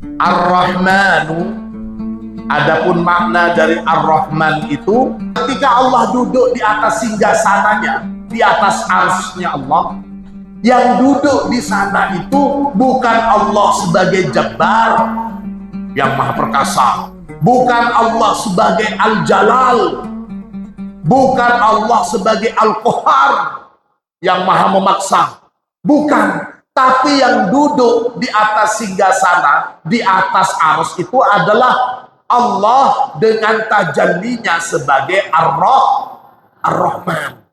Ar-Rahmanu, adapun makna dari Ar-Rahman itu ketika Allah duduk di atas singgasananya, di atas arsy-nya Allah, yang duduk di sana itu bukan Allah sebagai Jabbar yang maha perkasa, bukan Allah sebagai Al-Jalal, bukan Allah sebagai Al-Qahar yang maha memaksa, bukan. Tapi yang duduk di atas singgasana, di atas arsy itu adalah Allah dengan tajallinya sebagai Ar-Rahman.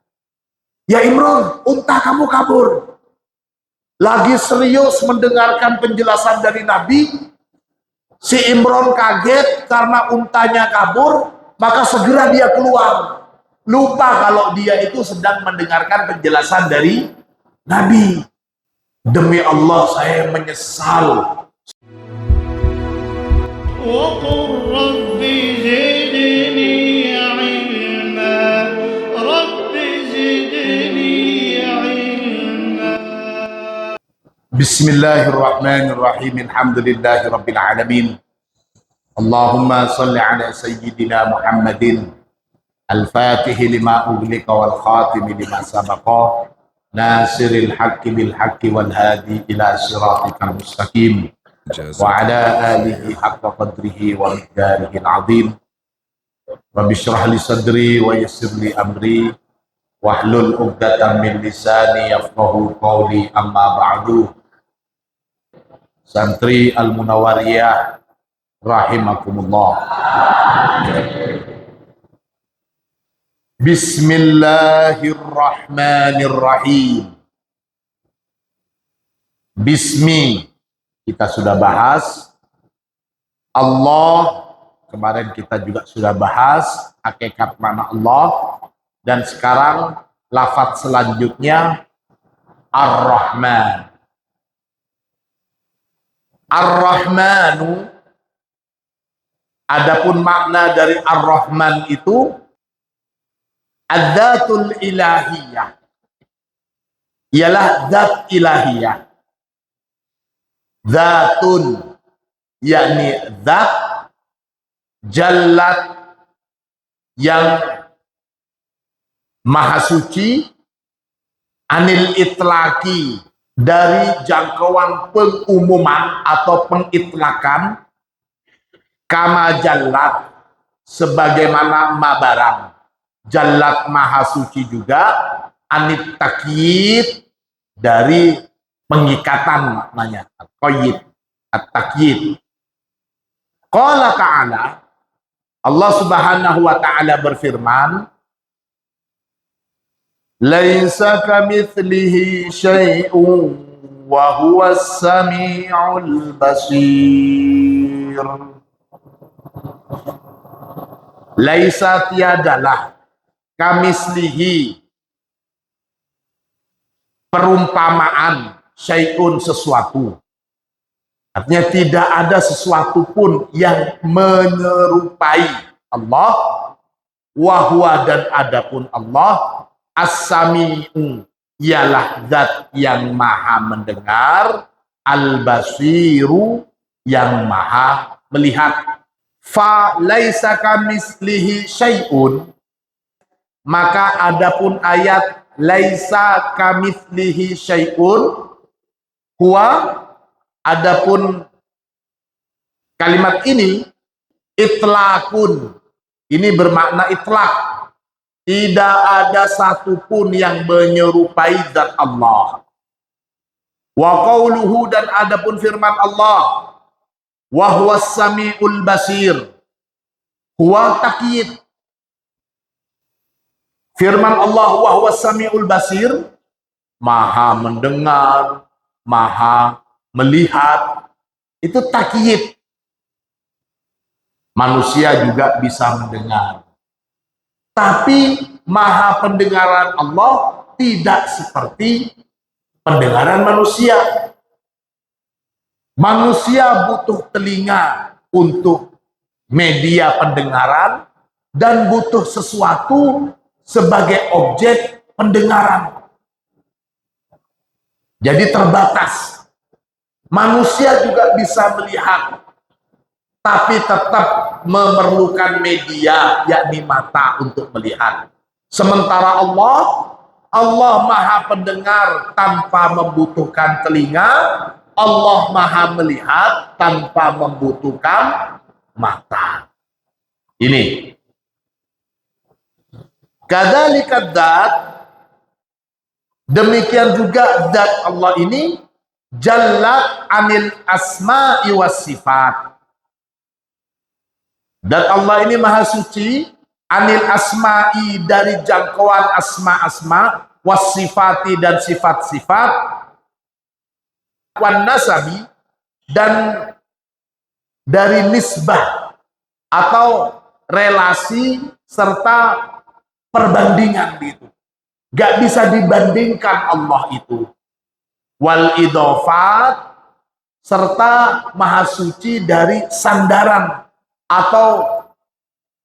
Ya Imron, unta kamu kabur. Lagi serius mendengarkan penjelasan dari Nabi, si Imron kaget karena untanya kabur, maka segera dia keluar. Lupa kalau dia itu sedang mendengarkan penjelasan dari Nabi. Demi Allah saya menyesal. وقل رب زدني علما رب زدني علما. Bismillahirrahmanirrahim. Alhamdulillahi rabbil alamin. Allahumma salli ala sayyidina Muhammadin al-fatihi lima ughliqa wal khatimi lima sabaqa nasiril haqqi bil haqqi wal hadi ila siratikal mustaqim wa ala alihi haqqa qadrihi wa miqdarihi al-azim. Rabbi shrah li sadri wa yassir li amri wahlul 'uqdatam min lisani yafqahu qawli, amma ba'du. Santri Al-Munawwariyah rahimakumullah. Bismillahirrahmanirrahim. Bismi kita sudah bahas. Allah kemarin kita juga sudah bahas hakikat mana Allah. Dan sekarang lafaz selanjutnya Ar-Rahman. Ar-Rahmanu, adapun makna dari Ar-Rahman itu Adzatul ilahiyah, ialah zat ilahiyah. Zatun, yakni zat jallat yang maha suci, anil itlaki, dari jangkauan pengumuman atau pengitlakan, kama jallat, sebagaimana mabarang. Jallat maha suci juga, anit takyid, dari pengikatan maknanya, at-qayyid, at-takyid. Qala ta'ala, Allah subhanahu wa ta'ala berfirman, laisa kamitslihi syai'un wa huwas sami'ul basir. Laisa tiadalah kamislihi, perumpamaan, syai'un, sesuatu. Artinya tidak ada sesuatu pun yang menyerupai Allah. Wahwa, dan adapun Allah, as-sami'u, ialah zat yang maha mendengar, al-basiru, yang maha melihat. Fa laisa kamislihi syai'un, maka adapun ayat laisa kamitslihi syai'un, huwa, adapun kalimat ini itlaqun, ini bermakna itlaq, tidak ada satupun yang menyerupai zat Allah. Wa qauluhu, dan adapun firman Allah, wa huwas samiul basir, huwa takyid. Firman Allah, wa huwas samiul basir, maha mendengar, maha melihat, itu takyid. Manusia juga bisa mendengar, tapi maha pendengaran Allah tidak seperti pendengaran manusia. Manusia butuh telinga untuk media pendengaran dan butuh sesuatu sebagai objek pendengaran. Jadi terbatas. Manusia juga bisa melihat, tapi tetap memerlukan media, yakni mata untuk melihat. Sementara Allah maha pendengar tanpa membutuhkan telinga, Allah maha melihat tanpa membutuhkan mata. Ini. Kadzalika dzat, demikian juga zat Allah ini jallat anil asma'i was sifat. Dan Allah ini maha suci anil asma'i, dari jangkauan asma-asma, was sifati, dan sifat-sifat, wan nasabi, dan dari nisbah atau relasi serta perbandingan gitu. Gak bisa dibandingkan Allah itu. Wal idofat, serta maha suci dari sandaran atau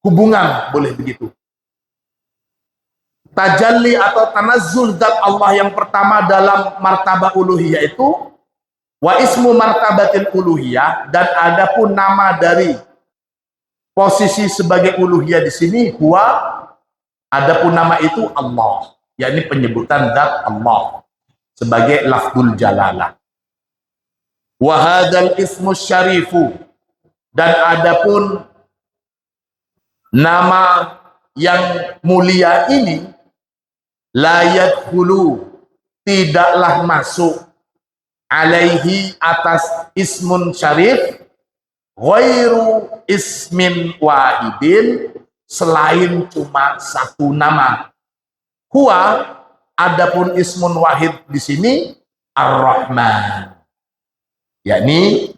hubungan, boleh begitu. Tajalli atau tanazzul zat Allah yang pertama dalam martabah uluhiyah itu wa ismu martabatil uluhiyah, dan adapun nama dari posisi sebagai uluhiyah di sini huwa, adapun nama itu Allah, yakni penyebutan zat Allah sebagai lafzul jalalah. Wa hadzal ismu syarifu, dan adapun nama yang mulia ini la yadkhulu, tidaklah masuk, alaihi, atas ismun syarif, ghairu ismin wahidin, selain cuma satu nama. Huwa, adapun ismun wahid di sini Ar-Rahman, yakni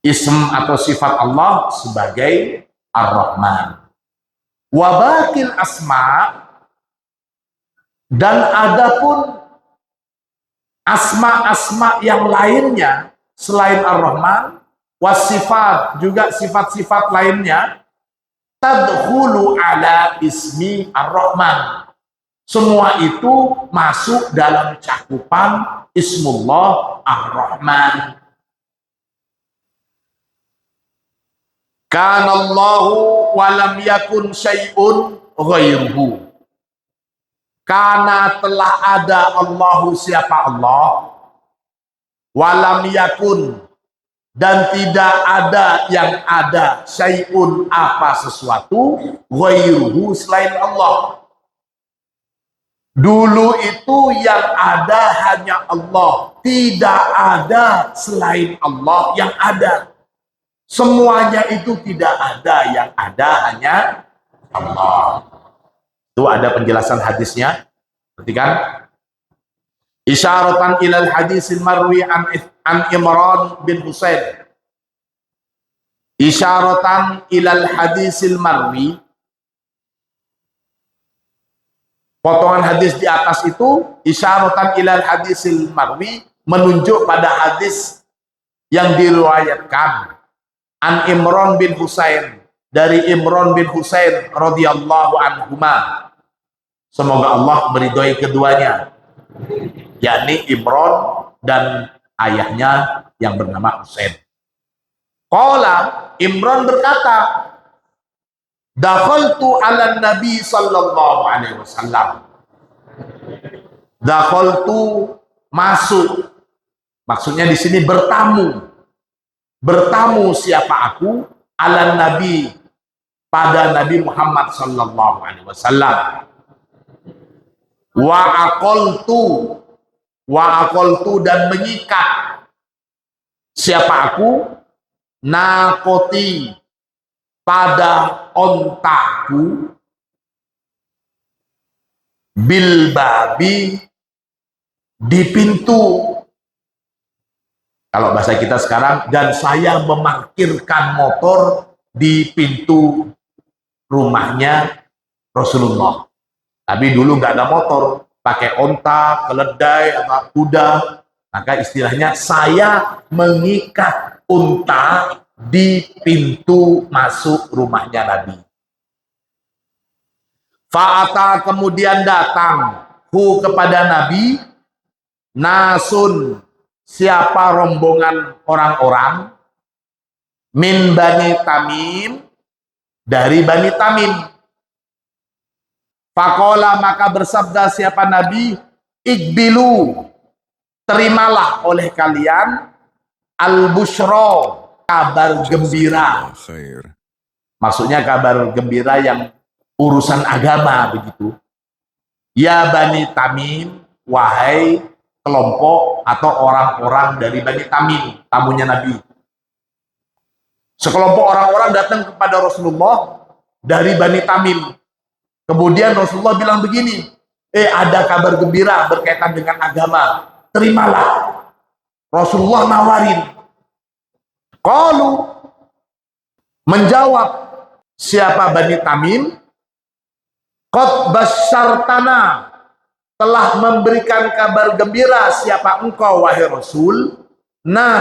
ism atau sifat Allah sebagai Ar-Rahman. Wa baqil asma, dan adapun asma-asma yang lainnya selain Ar-Rahman, wasifat, juga sifat-sifat lainnya, tadkhulu ala ismi Ar-Rahman, semua itu masuk dalam cakupan Ismullah Ar-Rahman. Kanallahu walam yakun syai'un ghairuhu, karena telah ada Allahu, siapa Allah, walam yakun, dan tidak ada yang ada, syai'un, apa sesuatu, ghairuhu, selain Allah. Dulu itu yang ada hanya Allah, tidak ada selain Allah yang ada. Semuanya itu tidak ada, yang ada hanya Allah. Itu ada penjelasan hadisnya. Perhatikan. Isyaratan ilal hadisil marwi an Imran bin Husain. Isyaratan ilal hadisil marwi. Potongan hadis di atas itu, isyaratan ilal hadisil marwi, menunjuk pada hadis yang diriwayatkan an Imran bin Husain, dari Imran bin Husain radhiyallahu anhuma, semoga Allah meridhoi keduanya, yakni Imran dan ayahnya yang bernama Husain. Qala, Imran berkata, dakhaltu ala nabi sallallahu alaihi wasallam. Dakhaltu, masuk, maksudnya di sini bertamu. Bertamu siapa aku, ala nabi, pada Nabi Muhammad sallallahu alaihi wasallam. Wa aqaltu, dan mengikat siapa aku, nakoti, pada ontaku, bil babi, di pintu. Kalau bahasa kita sekarang, dan saya memarkirkan motor di pintu rumahnya Rasulullah. Tapi dulu nggak ada motor, pakai onta, keledai, atau kuda. Maka istilahnya saya mengikat unta di pintu masuk rumahnya Nabi. Fa'ata, kemudian datang, hu, kepada Nabi, nasun, siapa rombongan orang-orang min Bani Tamim, dari Bani Tamim. Faqala, maka bersabda siapa Nabi, ikbilu, terimalah oleh kalian al-busyra, kabar gembira. Maksudnya kabar gembira yang urusan agama begitu. Ya Bani Tamim, wahai kelompok atau orang-orang dari Bani Tamim, tamunya Nabi. Sekelompok orang-orang datang kepada Rasulullah dari Bani Tamim. Kemudian Rasulullah bilang begini, ada kabar gembira berkaitan dengan agama, terimalah. Rasulullah nawarin. Qalu, menjawab siapa Bani Tamim, qad basyartana, telah memberikan kabar gembira siapa engkau wahai Rasul,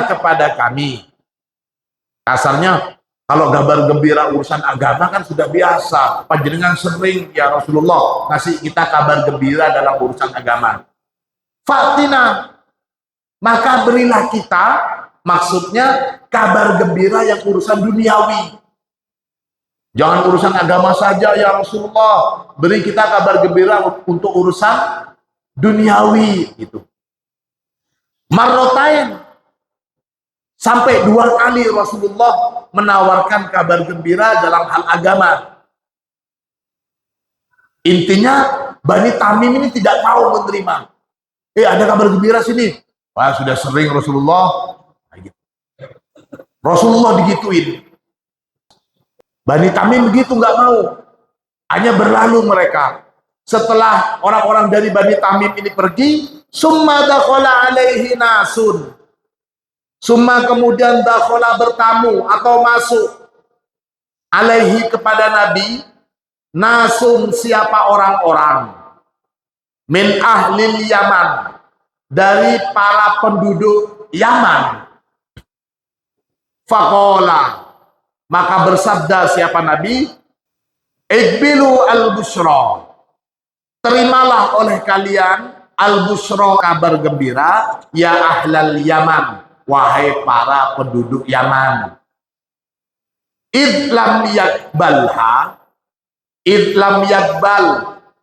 kepada kami. Kasarnya, kalau kabar gembira urusan agama kan sudah biasa. Panjenengan sering ya Rasulullah kasih kita kabar gembira dalam urusan agama. Fatina, maka berilah kita, maksudnya kabar gembira yang urusan duniawi. Jangan urusan agama saja ya Rasulullah. Beri kita kabar gembira untuk urusan duniawi gitu. Marrotain, sampai 2 kali Rasulullah menawarkan kabar gembira dalam hal agama. Intinya Bani Tamim ini tidak mau menerima. Ada kabar gembira sini. Wah, sudah sering Rasulullah. Rasulullah digituin. Bani Tamim begitu, nggak mau. Hanya berlalu mereka. Setelah orang-orang dari Bani Tamim ini pergi, summa dakhala alaihi nasun. Summa kemudian dakhala bertamu atau masuk alaihi kepada Nabi, nasun siapa orang-orang min ahlil Yaman, dari para penduduk Yaman. Faqala, maka bersabda siapa Nabi, ikbilu al-busyra, terimalah oleh kalian al-busyra, kabar gembira, ya ahlal Yaman, wahai para penduduk Yaman. Idlam yakbalha, idlam yakbal,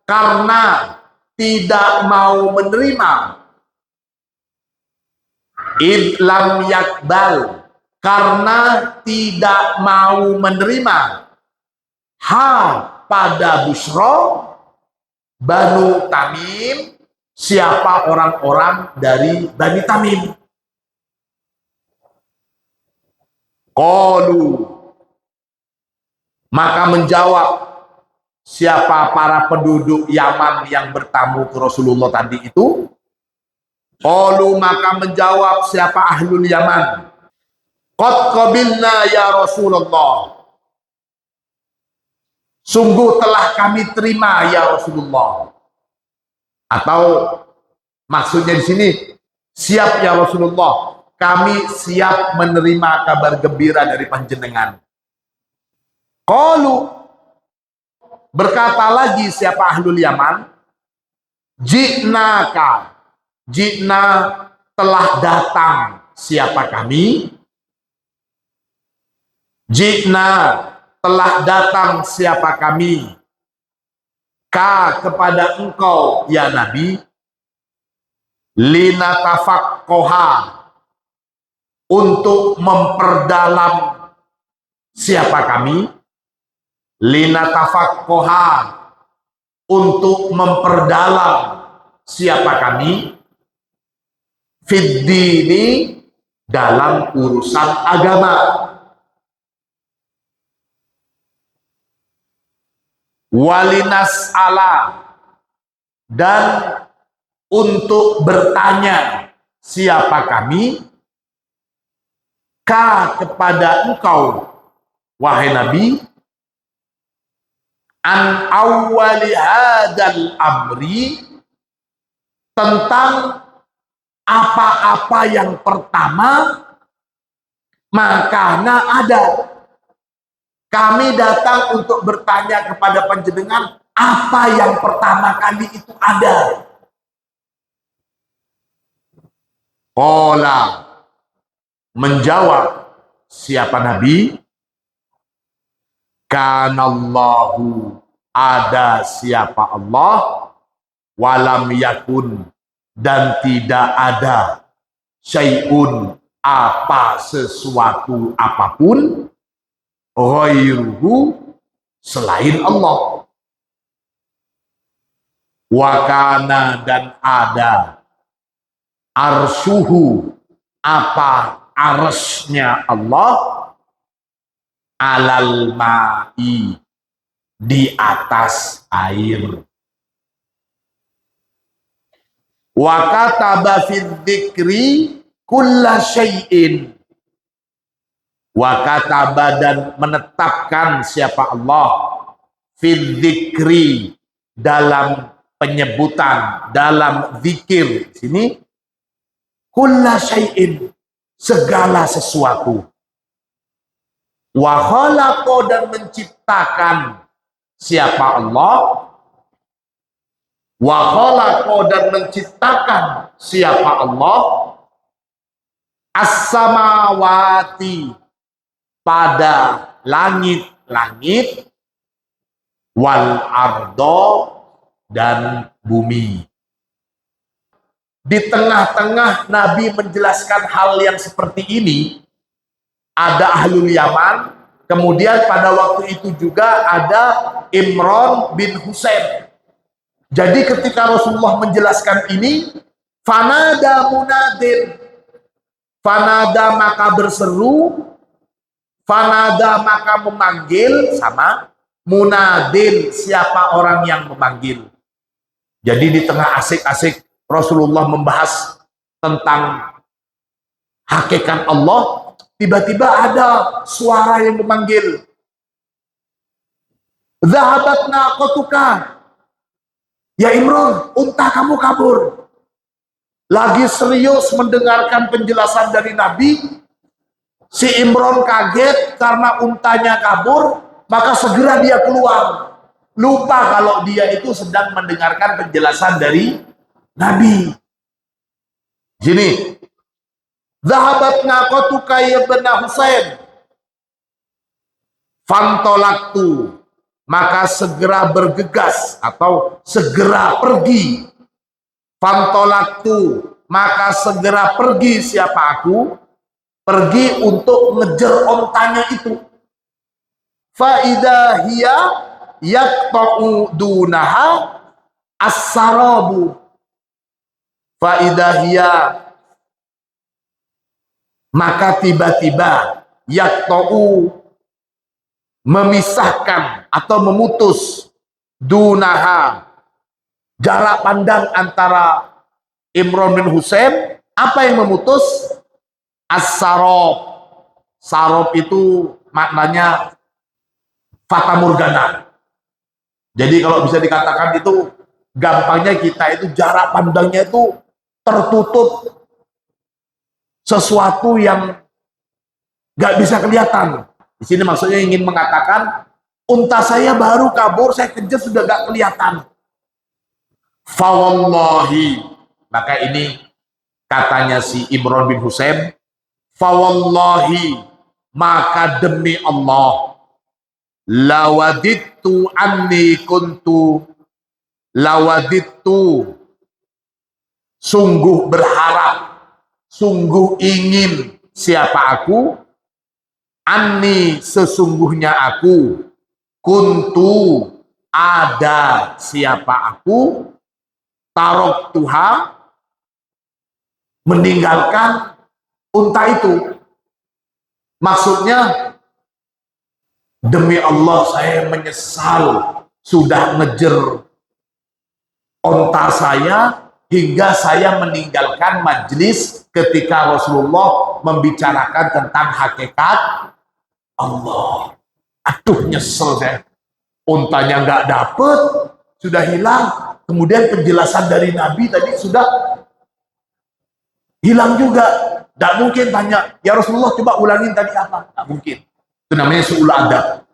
karena tidak mau menerima. Idlam yakbal, karena tidak mau menerima. Pada busyra Banu Tamim, siapa orang-orang dari Bani Tamim. Qalu, maka menjawab siapa para penduduk Yaman yang bertamu ke Rasulullah tadi itu. Qalu, maka menjawab siapa ahlul Yaman, qad qabilna ya Rasulullah, sungguh telah kami terima ya Rasulullah. Atau maksudnya di sini, siap ya Rasulullah, kami siap menerima kabar gembira dari panjenengan. Qalu, berkata lagi siapa ahlul Yaman, ji'naka, ji'na, telah datang siapa kami, ji'na, telah datang siapa kami, kepada engkau ya Nabi, linatafaqoha, untuk memperdalam siapa kami, linatafaqoha, untuk memperdalam siapa kami, fiddini, dalam urusan agama. Walinas ala, dan untuk bertanya siapa kami, kepada engkau wahai Nabi, an awwali hadal amri, tentang apa-apa yang pertama makana ada. Kami datang untuk bertanya kepada panjenengan apa yang pertama kali itu ada. Qala, menjawab siapa Nabi? Kanallahu, ada siapa Allah, walam yakun, dan tidak ada, syai'un, apa sesuatu apapun, ghairuhu, selain Allah. Wakana, dan ada, arsyuhu, apa arsy-nya Allah, alal ma'i, di atas air. Wa kataba fid dzikri kulla syai'in. Wa kataba, dan menetapkan siapa Allah, fid dzikri, dalam penyebutan, dalam zikir sini, kulla syai'in, segala sesuatu. Wa khalaqa, dan menciptakan siapa Allah, wa khalaqa, dan menciptakan siapa Allah, as-samawati, pada langit-langit, wal ardo, dan bumi. Di tengah-tengah Nabi menjelaskan hal yang seperti ini, ada Ahlul Yaman, kemudian pada waktu itu juga ada Imran bin Husain. Jadi ketika Rasulullah menjelaskan ini, fanada munadin, fanada maka berseru, fanada maka memanggil, sama munadin, siapa orang yang memanggil. Jadi di tengah asik-asik Rasulullah membahas tentang hakikat Allah, tiba-tiba ada suara yang memanggil. Zahabat naqatuka, ya Imran, unta kamu kabur. Lagi serius mendengarkan penjelasan dari Nabi, si Imran kaget karena untanya kabur, maka segera dia keluar. Lupa kalau dia itu sedang mendengarkan penjelasan dari Nabi. Gini, zahabat naqatuka ya ibn Husain, fantolaktu, maka segera bergegas atau segera pergi. Fantolaktu, maka segera pergi siapa aku, pergi untuk ngejar ontanya itu. Faidah hiya yaqta'u dunaha as-sarabu. Faidah hiya, maka tiba-tiba yaqta'u, memisahkan atau memutus, dunaha, jarak pandang antara Imran bin Husain. Apa yang memutus? As-sarab. Sarab itu maknanya fata morgana. Jadi kalau bisa dikatakan itu, gampangnya kita itu jarak pandangnya itu tertutup sesuatu yang gak bisa kelihatan. Di sini maksudnya ingin mengatakan, unta saya baru kabur, saya kejar sudah gak kelihatan. Fawallahi, maka ini katanya si Imran bin Husain, fawallahi, maka demi Allah, lawadittu anni kuntu, lawadittu, sungguh berharap, sungguh ingin siapa aku, anni, sesungguhnya aku, kuntu, ada siapa aku, tarok tuha, meninggalkan unta itu. Maksudnya, demi Allah saya menyesal sudah ngejer onta saya hingga saya meninggalkan majlis ketika Rasulullah membicarakan tentang hakikat Allah. Aduh, nyesel saya. Untanya nggak dapet, sudah hilang. Kemudian penjelasan dari Nabi tadi sudah hilang juga. Tidak mungkin tanya, ya Rasulullah coba ulangin tadi apa? Tidak mungkin. Itu namanya su'ul adab.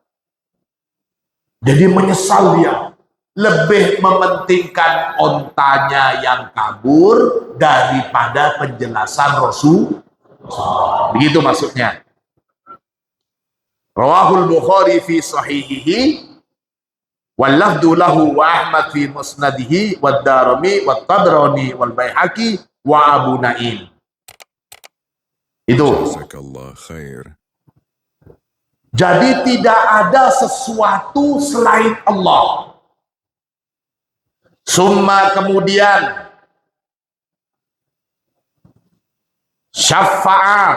Jadi menyesal dia. lebih mementingkan ontanya yang kabur daripada penjelasan Rasul. Begitu maksudnya. Rawahul Bukhari fi sahihihi wal lafdu lahu wa Ahmad fi musnadihi wad Darimi wat Tabrani wal Baihaqi wa Abu Naim. Itu. Jazakallah khair. Jadi tidak ada sesuatu selain Allah. Summa kemudian syafa'ah,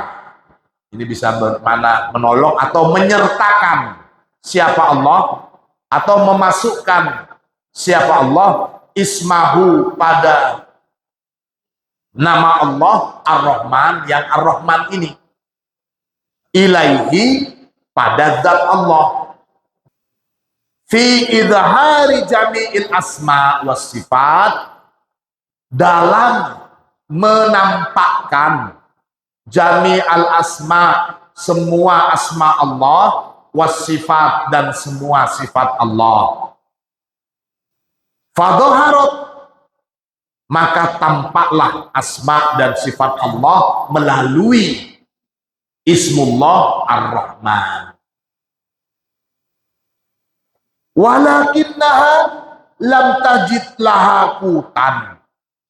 ini bisa bermakna menolong atau menyertakan siapa Allah, atau memasukkan siapa Allah, ismahu pada nama Allah Ar-Rahman, yang Ar-Rahman ini ilaihi pada zat Allah, fi idhari jami'il asma was sifat, dalam menampakkan jami'al asma, semua asma Allah, was sifat, dan semua sifat Allah. Fadhaharat, maka tampaklah asma dan sifat Allah melalui Ismullah Ar-Rahman. Walakinnaha lam tajid laha qutan.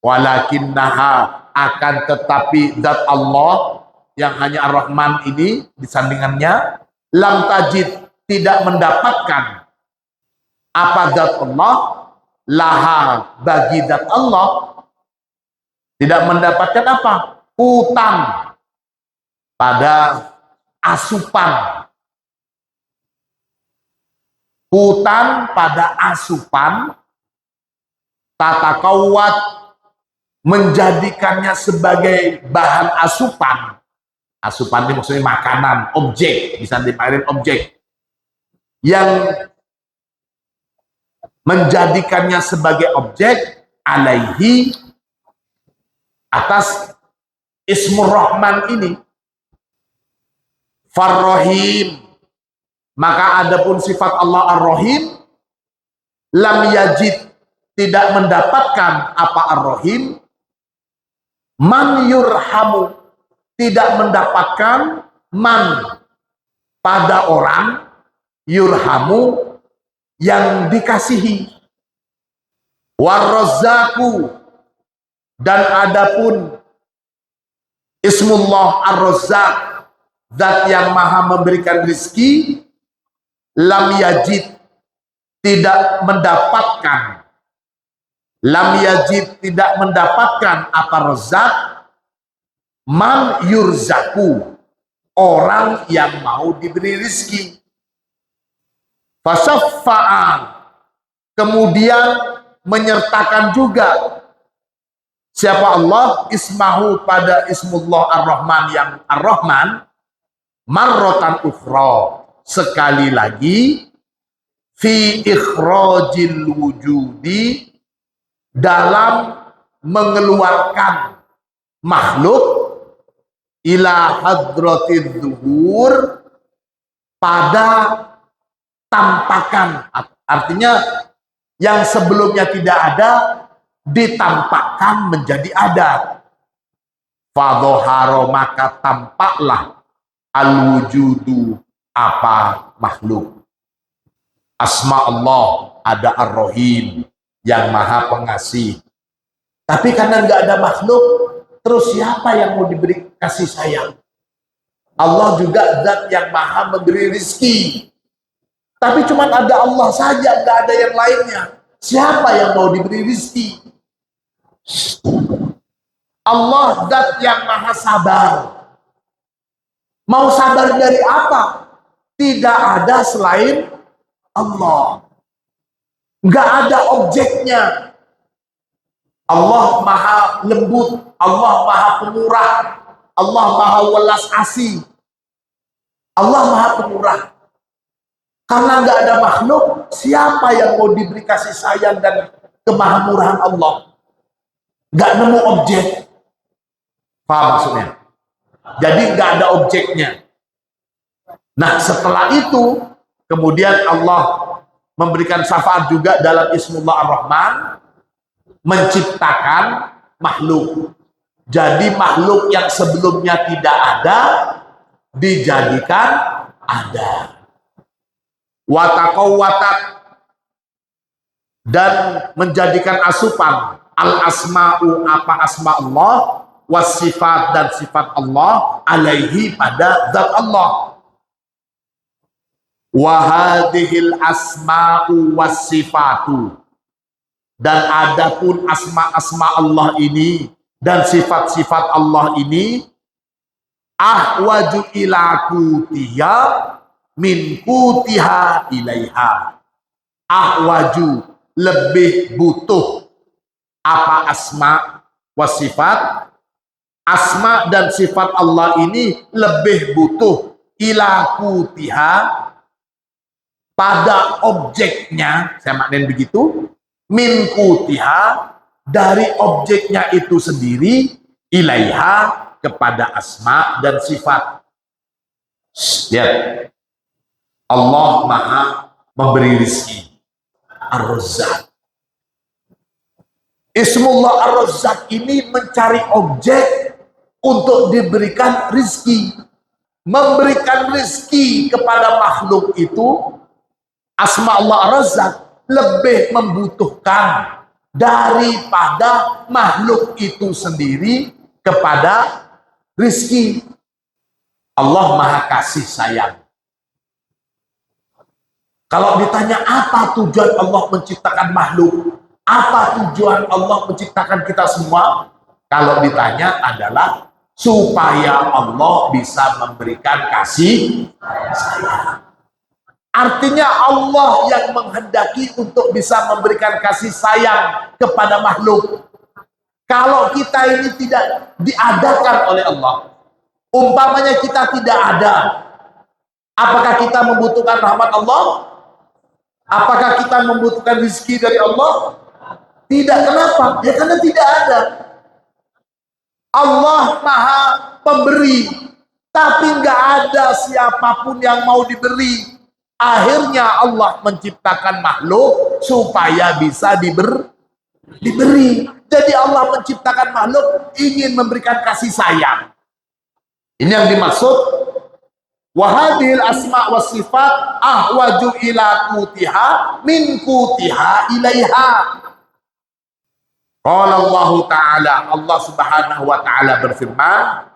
Walakinnaha, akan tetapi zat Allah yang hanya Ar-Rahman ini disandingannya, lam tajid, tidak mendapatkan apa zat Allah, laha, bagi zat Allah, tidak mendapatkan apa? Qutan, pada asupan. Qutan pada asupan, tatakawat, menjadikannya sebagai bahan asupan. Asupan ini maksudnya makanan, objek, bisa dipanggil objek, yang menjadikannya sebagai objek alaihi, atas Ismur Rahman ini. Farrohim, maka adapun sifat Allah Ar-Rahim, lam yajid, tidak mendapatkan apa Ar-Rahim, man yurhamu, tidak mendapatkan man, pada orang, yurhamu, yang dikasihi. Warrazzaku, dan adapun Ismullah Ar-Razzaq, zat yang maha memberikan rizki, lam yajid, tidak mendapatkan, lam yajid, tidak mendapatkan apa Razzaq, man yurzaku, orang yang mau diberi rizki. Fasyafa'an, kemudian menyertakan juga siapa Allah, ismahu, pada Ismullah Ar-Rahman, yang Ar-Rahman, marrotan ukhra, sekali lagi, fi ikhrajil wujudi, dalam mengeluarkan makhluk, ila hadratid zuhur, pada tampakan. Artinya yang sebelumnya tidak ada ditampakkan menjadi ada. Fadhahara, maka tampaklah al-wujudu, apa makhluk. Asma Allah, ada Ar-Rahim, yang maha pengasih. Tapi karena nggak ada makhluk, terus siapa yang mau diberi kasih sayang? Allah juga zat yang maha memberi rizki. Tapi cuma ada Allah saja, nggak ada yang lainnya. Siapa yang mau diberi rizki? Allah zat yang maha sabar. Mau sabar dari apa? Tidak ada selain Allah. Nggak ada objeknya. Allah maha lembut, Allah maha pemurah, Allah maha welas asih, Allah maha pemurah. Karena nggak ada makhluk, siapa yang mau diberi kasih sayang dan kemahamurahan Allah? Nggak nemu objek. Paham maksudnya? Jadi nggak ada objeknya. Nah, setelah itu kemudian Allah memberikan syafaat juga dalam Ismullah Ar-Rahman, menciptakan makhluk. Jadi makhluk yang sebelumnya tidak ada dijadikan ada. Watakawwatat, dan menjadikan asupan al-asma'u, apa asma Allah, wasifat, dan sifat Allah, alaihi, pada zat Allah. Wahadihil asma'u wasifatu, dan adapun asma-asma Allah ini dan sifat-sifat Allah ini, ahwaju ila kutiha min kutiha ilaiha. Ahwaju, lebih butuh, apa asma wasifat, asma dan sifat Allah ini lebih butuh ila kutiha, pada objeknya, saya maknain begitu, min kutiha, dari objeknya itu sendiri, ilaiha, kepada asma dan sifat. Lihat, Allah Maha memberi rizki, Ar-Razzaq. Ismullah Ar-Razzaq ini mencari objek untuk diberikan rizki. Memberikan rizki kepada makhluk itu, asma Allah Ar-Razzaq lebih membutuhkan daripada makhluk itu sendiri kepada rizki. Allah Maha kasih sayang. Kalau ditanya apa tujuan Allah menciptakan makhluk, apa tujuan Allah menciptakan kita semua, kalau ditanya adalah supaya Allah bisa memberikan kasih sayang. Artinya Allah yang menghendaki untuk bisa memberikan kasih sayang kepada makhluk. Kalau kita ini tidak diadakan oleh Allah, umpamanya kita tidak ada, apakah kita membutuhkan rahmat Allah? Apakah kita membutuhkan rezeki dari Allah? Tidak. Kenapa? Ya karena tidak ada. Allah Maha pemberi, tapi nggak ada siapapun yang mau diberi. Akhirnya Allah menciptakan makhluk supaya bisa diberi. Jadi Allah menciptakan makhluk ingin memberikan kasih sayang. Ini yang dimaksud wahadil asma wa sifat ahwaju ila kutiha min kutiha ilaiha. Qala Allah Ta'ala, Allah Subhanahu wa Ta'ala berfirman,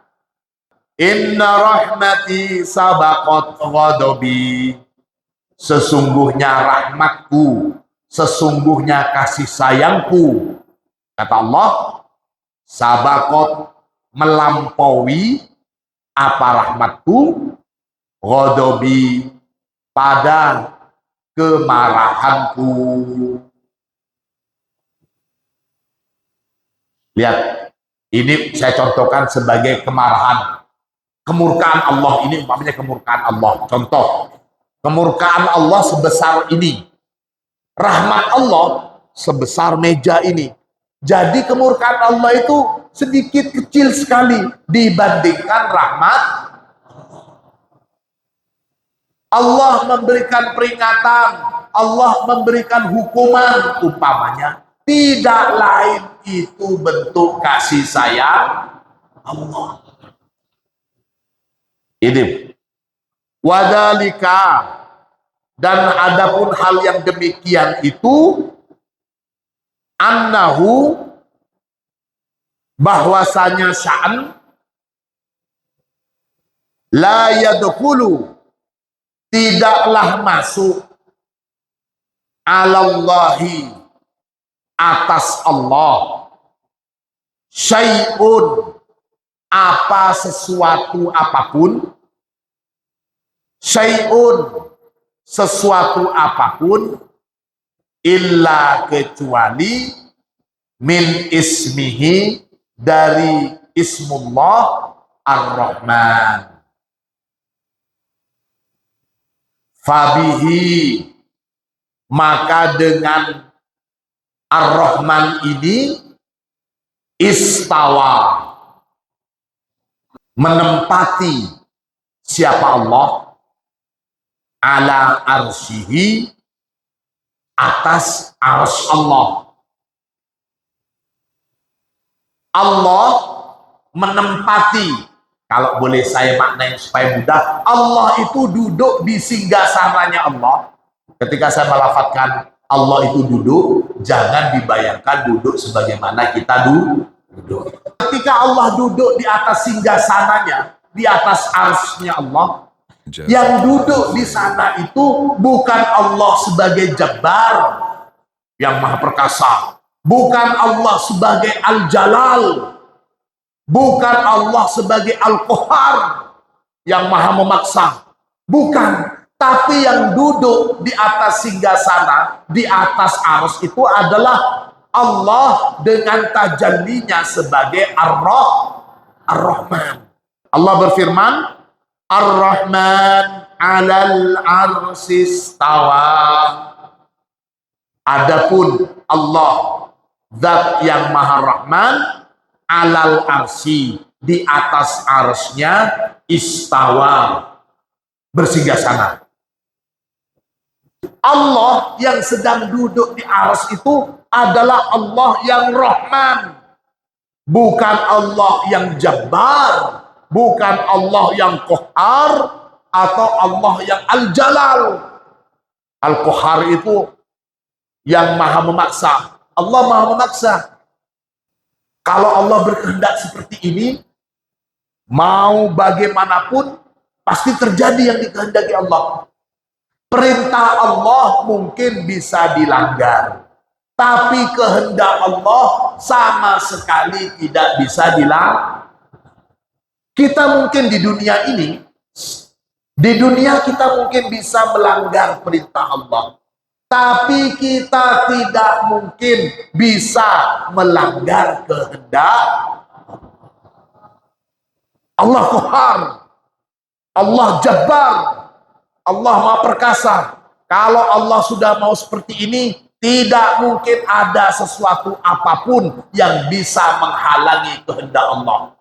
inna rahmati sabaqat ghadabi, sesungguhnya rahmatku, sesungguhnya kasih sayangku, kata Allah, sabaqat, melampaui, apa rahmatku, ghadabi, pada kemarahanku. Lihat, ini saya contohkan sebagai kemarahan. Kemurkaan Allah ini umpamanya kemurkaan Allah. Contoh, kemurkaan Allah sebesar ini. Rahmat Allah sebesar meja ini. Jadi kemurkaan Allah itu sedikit kecil sekali dibandingkan rahmat. Allah memberikan peringatan, Allah memberikan hukuman umpamanya. Tidak lain itu bentuk kasih sayang Allah. Ini wadalika, dan adapun hal yang demikian itu, annahu, bahwasanya sya'an, la yadkhulu, tidaklah masuk, alallahi, atas Allah, syai'un, apa sesuatu apapun, syai'un, sesuatu apapun, illa, kecuali, min ismihi, dari ismullah Ar-Rahman. Fabihi, maka dengan Ar-Rahman ini, istawa, menempati siapa Allah, ala arsyihi, atas arsy Allah. Allah menempati, kalau boleh saya maknai supaya mudah, Allah itu duduk di singgasananya Allah. Ketika saya melafatkan Allah itu duduk, jangan dibayangkan duduk sebagaimana kita duduk. Ketika Allah duduk di atas singgasananya, di atas arsy-nya Allah, yang duduk di sana itu bukan Allah sebagai Jabbar yang maha perkasa, bukan Allah sebagai Al-Jalal, bukan Allah sebagai Al-Qahar yang maha memaksa, bukan. Tapi yang duduk di atas singgasana, di atas arsy itu adalah Allah dengan tajallinya sebagai Ar-Rahman. Allah berfirman, Ar-Rahman 'alal 'arsy istawa. Adapun Allah, zat yang maha Rahman, 'alal 'arsy, di atas arsy-nya, istawa, bersinggasana. Allah yang sedang duduk di arsy itu adalah Allah yang Rahman, bukan Allah yang Jabbar, bukan Allah yang Qahar, atau Allah yang Al-Jalal. Al-Qahar itu yang maha memaksa, Allah maha memaksa. Kalau Allah berkehendak seperti ini, mau bagaimanapun pasti terjadi yang dikehendaki Allah. Perintah Allah mungkin bisa dilanggar, tapi kehendak Allah sama sekali tidak bisa dilanggar. Kita mungkin di dunia ini, di dunia kita mungkin bisa melanggar perintah Allah, tapi kita tidak mungkin bisa melanggar kehendak Allah. Qahar, Allah Jabbar, Allah maha perkasa. Kalau Allah sudah mau seperti ini, tidak mungkin ada sesuatu apapun yang bisa menghalangi kehendak Allah.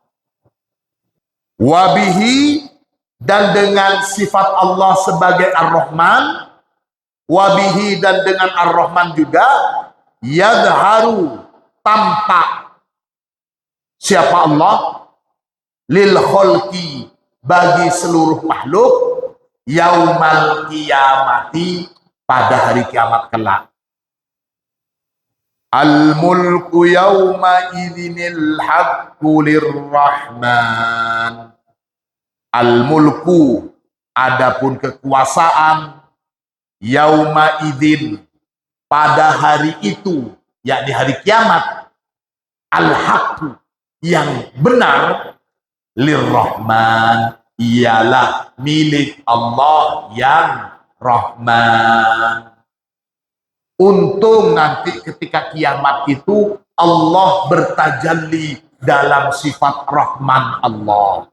Wabihi, dan dengan sifat Allah sebagai Ar-Rahman, wabihi, dan dengan Ar-Rahman juga, yadharu, tampak siapa Allah, lil kholqi, bagi seluruh makhluk, yaumal qiyamati, pada hari kiamat kelak. Al mulku yauma idzinil haqqu lirrahman. Al mulku, adapun kekuasaan, yauma idzin, pada hari itu, yakni hari kiamat, al haqqu, yang benar, lirrahman, ialah milik Allah yang Rahman. Untung nanti ketika kiamat itu Allah bertajalli dalam sifat Rahman Allah.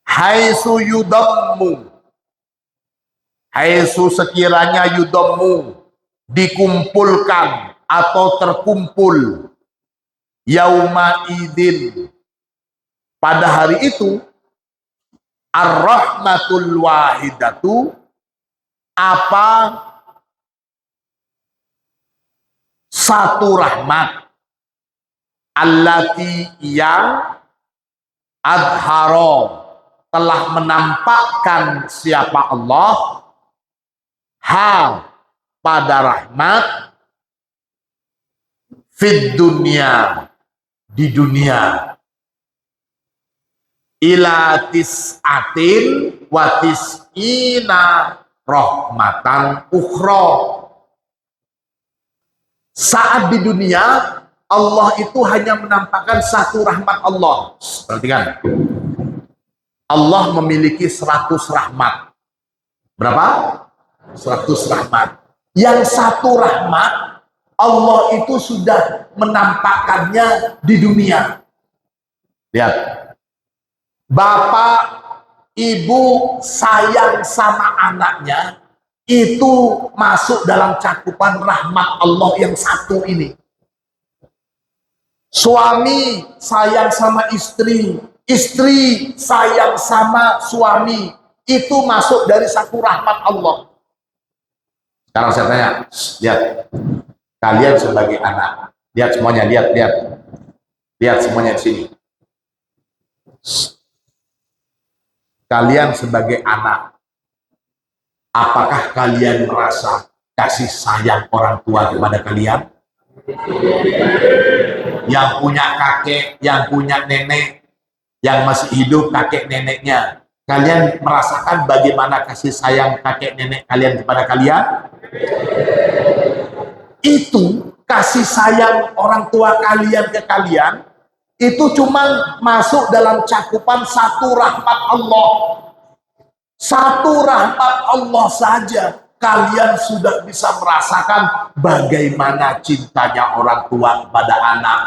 Haitsu yudammu, haitsu sekiranya yudammu, dikumpulkan atau terkumpul, yauma idin, pada hari itu, ar-rahmatul wahidatu, apa satu rahmat, allati, yang adharo, telah menampakkan siapa Allah, ha, pada rahmat, fid dunya, di dunia, ila tis'atin wa tis'ina rahmatan ukhra. Saat di dunia Allah itu hanya menampakkan satu rahmat Allah. Perhatikan, Allah memiliki 100 rahmat. Berapa? 100 rahmat. Yang satu rahmat Allah itu sudah menampakkannya di dunia. Lihat, bapak, ibu sayang sama anaknya, itu masuk dalam cakupan rahmat Allah yang satu ini. Suami sayang sama istri, istri sayang sama suami, itu masuk dari satu rahmat Allah. Sekarang saya tanya, lihat, kalian sebagai anak, lihat semuanya, lihat semuanya di sini. Kalian sebagai anak, apakah kalian merasa kasih sayang orang tua kepada kalian? Yang punya kakek, yang punya nenek, yang masih hidup kakek neneknya, kalian merasakan bagaimana kasih sayang kakek nenek kalian kepada kalian? Itu kasih sayang orang tua kalian ke kalian, itu cuma masuk dalam cakupan satu rahmat Allah. Satu rahmat Allah saja kalian sudah bisa merasakan bagaimana cintanya orang tua kepada anak,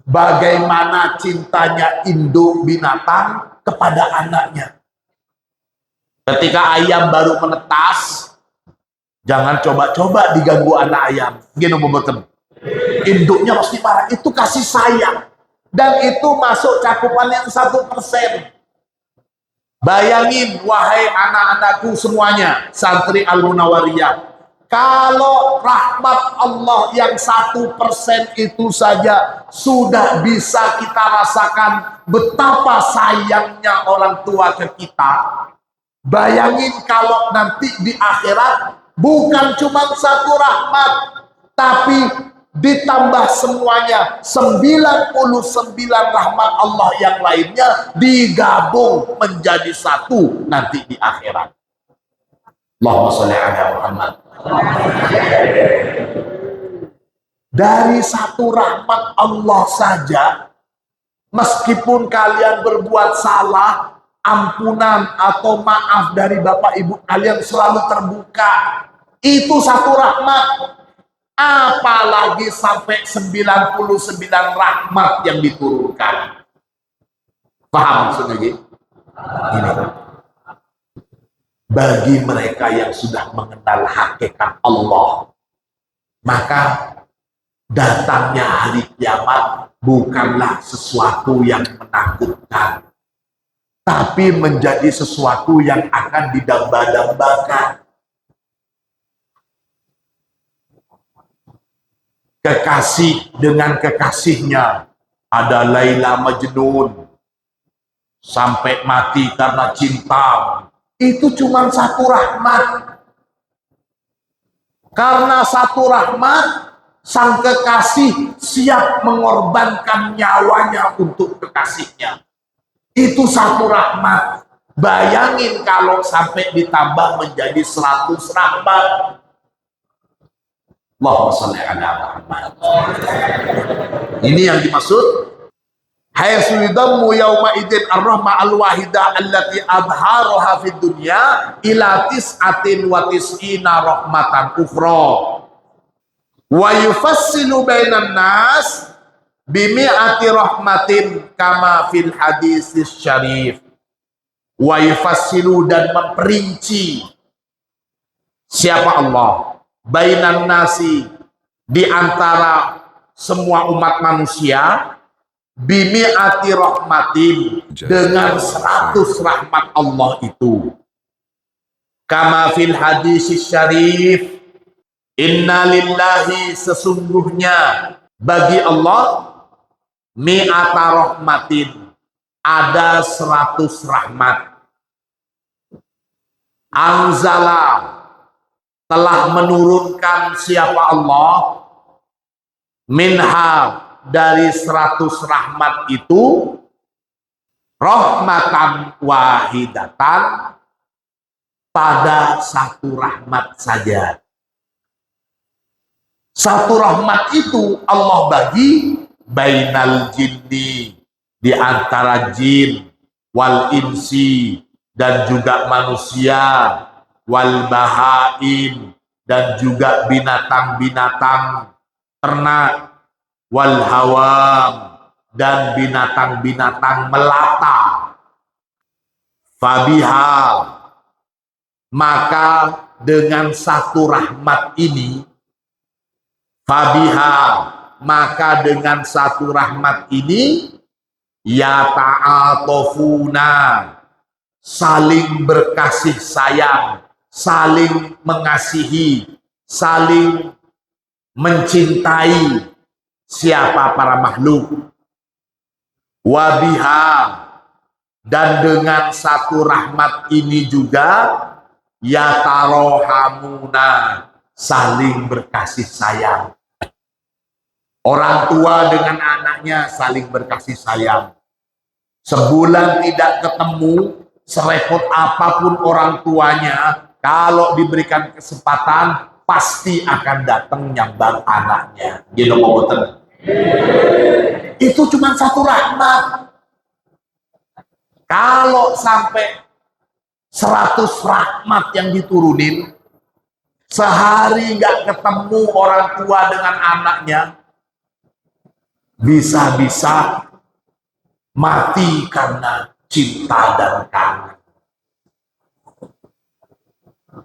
bagaimana cintanya induk binatang kepada anaknya. Ketika ayam baru menetas, jangan coba-coba diganggu anak ayam. Gini betul. Induknya pasti marah. Itu kasih sayang. Dan itu masuk cakupan yang 1%. Bayangin, wahai anak-anakku semuanya, santri Al-Munawariyah, kalau rahmat Allah yang 1% itu saja sudah bisa kita rasakan betapa sayangnya orang tua ke kita. Bayangin kalau nanti di akhirat bukan cuma satu rahmat, tapi ditambah semuanya 99 rahmat Allah yang lainnya digabung menjadi satu nanti di akhirat. Allahumma sholli ala Muhammad. Dari satu rahmat Allah saja, meskipun kalian berbuat salah, ampunan atau maaf dari bapak ibu kalian selalu terbuka. Itu satu rahmat. Apalagi sampai 99 rahmat yang diturunkan. Paham maksudnya gitu? Ini. Bagi mereka yang sudah mengenal hakikat Allah, maka datangnya hari kiamat bukanlah sesuatu yang menakutkan, tapi menjadi sesuatu yang akan didamba-dambakan. Kekasih dengan kekasihnya, ada Laila Majnun sampai mati karena cinta, itu cuma satu rahmat. Karena satu rahmat, sang kekasih siap mengorbankan nyawanya untuk kekasihnya. Itu satu rahmat. Bayangin kalau sampai ditambah menjadi 100 rahmat. Allahumma sholli ala Muhammad. Ini yang dimaksud haitsu yudammu yauma idzin ar-rahmah al-wahidah allati adharaha fid dunya ila tis'atin wa tis'ina rahmatan ukhra wa yufassilu bainan nas bimi'ati rahmatin kama fil hadis syarif. Wa yufassilu, dan memperinci siapa Allah bainan nasi, di antara semua umat manusia, bimi'ati rahmatin, dengan 100 rahmat Allah itu. Kama fil hadis syarif, inna lillahi, sesungguhnya bagi Allah, mi'ata rahmatin, ada 100 rahmat. Anzala, telah menurunkan siapa Allah, minha, dari 100 rahmat itu, rahmatan wahidatan, pada satu rahmat saja. Satu rahmat itu Allah bagi bainal jinni, di antara jin, wal insi, dan juga manusia, wal bahaim, dan juga binatang-binatang ternak, wal hawam, dan binatang-binatang melata. Fabiha, maka dengan satu rahmat ini, fabiha, maka dengan satu rahmat ini, ya ta'atofuna, saling berkasih sayang, saling mengasihi, saling mencintai siapa para makhluk. Wabiha, dan dengan satu rahmat ini juga yatarohamuna, saling berkasih sayang. Orang tua dengan anaknya saling berkasih sayang. Sebulan tidak ketemu, serepot apapun orang tuanya, kalau diberikan kesempatan pasti akan datang nyambang anaknya. Gitu mau betul. Itu cuma satu rahmat. Kalau sampai 100 rahmat yang diturunin, sehari nggak ketemu orang tua dengan anaknya, bisa-bisa mati karena cinta dan kangen.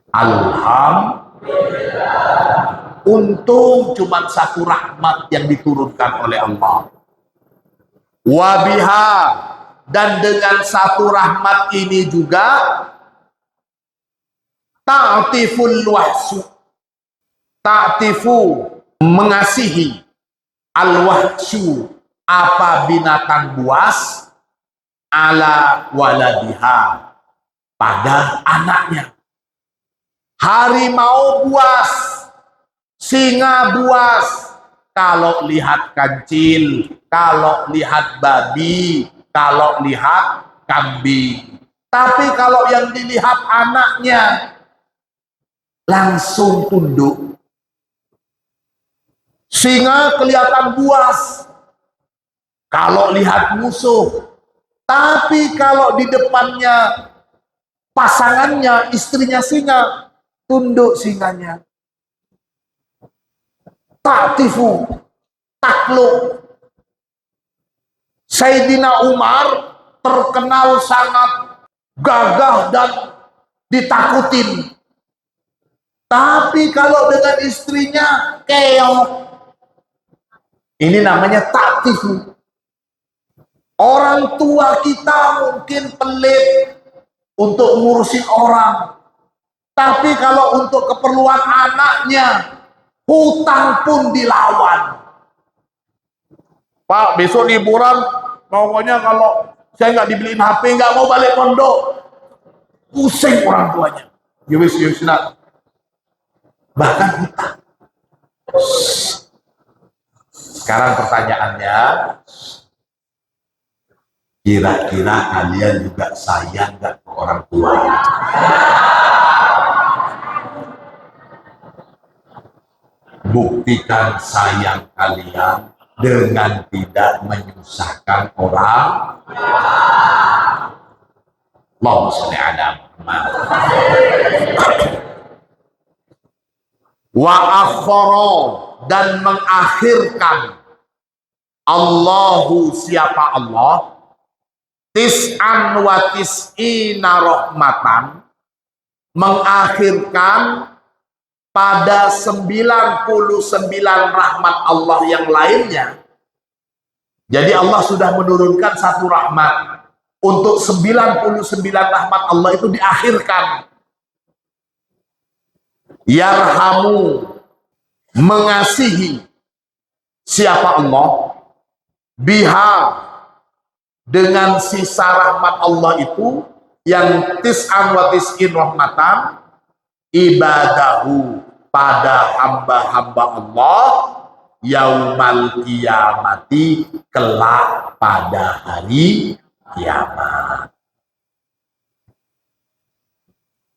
Alhamdulillah. Untung cuma satu rahmat yang diturunkan oleh Allah. Wabiha, dan dengan satu rahmat ini juga ta'tiful wahsu, ta'tifu, mengasihi, al-wahsyu, apa binatang buas, ala waladiha, pada anaknya. Harimau buas, singa buas, kalau lihat kancil, kalau lihat babi, kalau lihat kambing. Tapi kalau yang dilihat anaknya, langsung tunduk. Singa kelihatan buas kalau lihat musuh. Tapi kalau di depannya pasangannya, istrinya singa, tunduk singanya. Ta'tifu, takluk. Sayyidina Umar terkenal sangat gagah dan ditakutin. Tapi kalau dengan istrinya keok. Ini namanya ta'tifu. Orang tua kita mungkin pelit untuk ngurusin orang. Tapi kalau untuk keperluan anaknya, hutang pun dilawan. Pak, besok liburan, pokoknya kalau saya nggak dibeliin HP, nggak mau balik pondok. Pusing orang tuanya. Yowis, nak. Bahkan hutang. Sekarang pertanyaannya, kira-kira kalian juga sayang nggak ke orang tua? Buktikan sayang kalian dengan tidak menyusahkan orang. Allahumma sholli ala Muhammad. Wa akhara, dan mengakhirkan Allahu, siapa Allah, tis'an wa tis'ina rahmatan, mengakhirkan pada 99 rahmat Allah yang lainnya. Jadi Allah sudah menurunkan satu rahmat. Untuk 99 rahmat Allah itu diakhirkan. Yarhamu, mengasihi siapa Allah, biha, dengan sisa rahmat Allah itu yang tis'an wa tis'in rahmatan, ibadahu, pada hamba-hamba Allah, yaumal kiamati, kelak pada hari kiamat.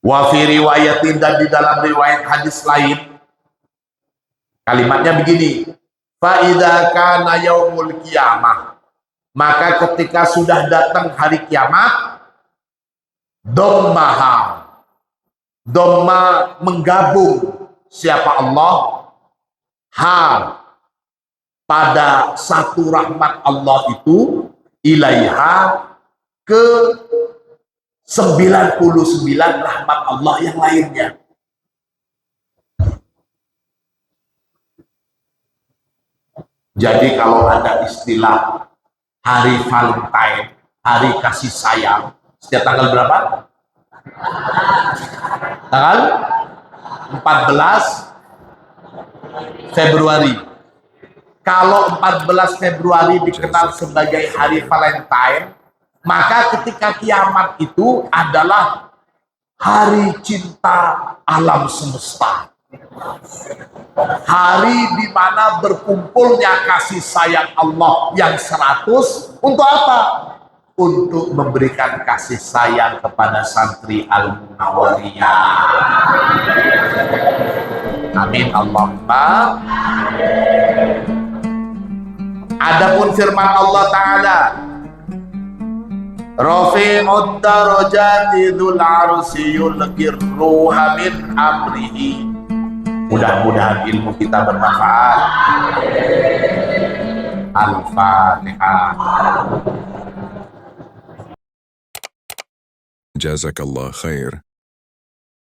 Wa fi riwayatin, dan di dalam riwayat hadis lain kalimatnya begini, fa idza kana yaumul kiamah, maka ketika sudah datang hari kiamat, dommaha, domma menggabung siapa Allah, ha, pada satu rahmat Allah itu, ilaiha, ke 99 rahmat Allah yang lainnya. Jadi kalau ada istilah hari Valentine, hari kasih sayang, Setiap tanggal berapa? Tanggal 14 Februari. Kalau 14 Februari dikenal sebagai hari Valentine, maka ketika kiamat itu adalah hari cinta alam semesta. Hari di mana berkumpulnya kasih sayang Allah yang 100 untuk apa? Untuk memberikan kasih sayang kepada santri Al-Munawwariyah. Amin Allahumma. Adapun firman Allah Ta'ala, Rafi'ud darajati dzul arsy yulqir ruha min amrihi. Mudah-mudahan ilmu kita bermanfaat. Al-Fatihah. Jazakallah khair.